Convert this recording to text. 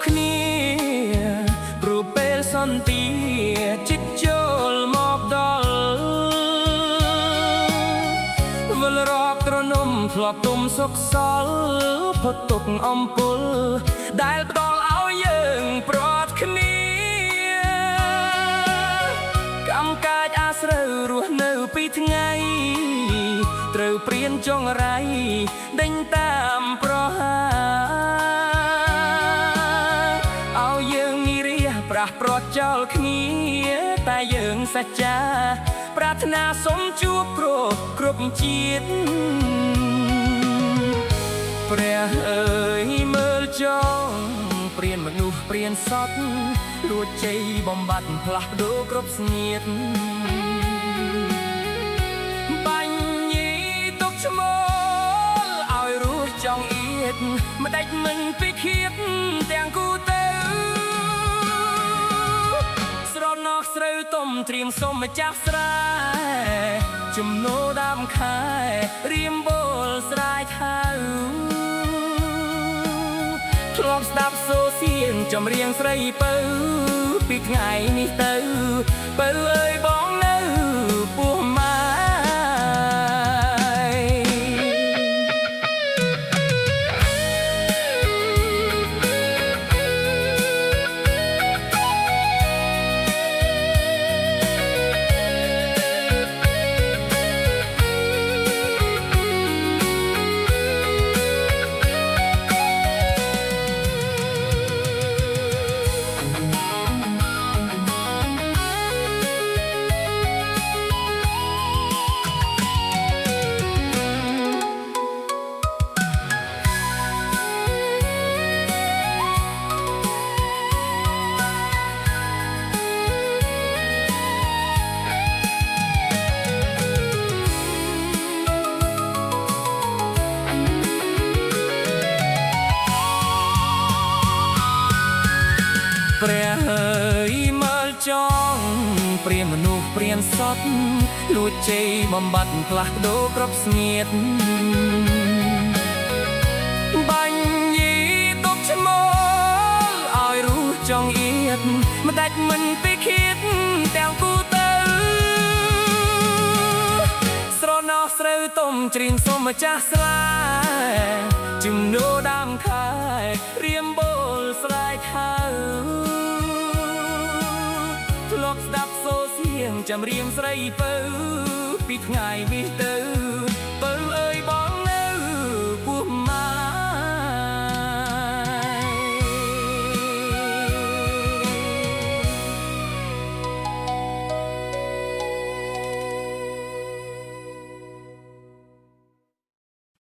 គ្នាព្រោះពេលសន្តិចិត្តចូលមកដល់វិលរកត្រនំធ្លាប់ទុំសុខសល់ផុតទុកអំពើដែលផ្ដល់ឲ្យយើងប្រត់គ្នាកម្មកាចអាស្រូវរស់នៅពីថ្ងៃត្រូវព្រៀនចងរៃដេញតាមប្រហាឲ្យយើងងាយរះប្រះប្រត់ចោលគ្នាតែយើងសច្ចាប្រាថ្នាសុំជួបគ្រប់ជាតិព្រះអើយមើលចង់ព្រានមនុស្សព្រានសត្វលួចជ័យបំបត្តិផ្លាស់ប្ដូរគ្រប់ស្នៀតបាញ់ញីទុកឈ្មោលឲ្យរស់ចង់អៀតមិនដាច់មិនពីឃាតទាំងគូទៅស្រណោះស្រូវទុំត្រៀមសុំម្ចាស់ស្រែជំនោដើមខែរៀមបូលស្រែថៅធ្លាប់ស្ដាប់សូរសៀងចម្រៀងស្រីពៅពីថ្ងៃនេះទៅពៅអើយបងនៅពោះម៉ាយព្រះអើយមើលចង់ព្រានមនុស្សព្រានសត្វលួចជ័យបំបត្តិផ្លាស់ប្ដូរគ្រប់ស្ងៀតបាញ់ញីទុកឈ្មោលឲ្យរស់ចង់អៀតមិនដាច់មិនពីឃាតទាំងគូទៅស្រណោះស្រូវទុំច្រៀងសុំម្ចាស់ស្រែជំនោដើមខែរៀមបូលស្រែថៅធ្លាប់ស្ដាប់សូរសៀងចម្រៀងស្រីពៅពីថ្ងៃនេះទៅ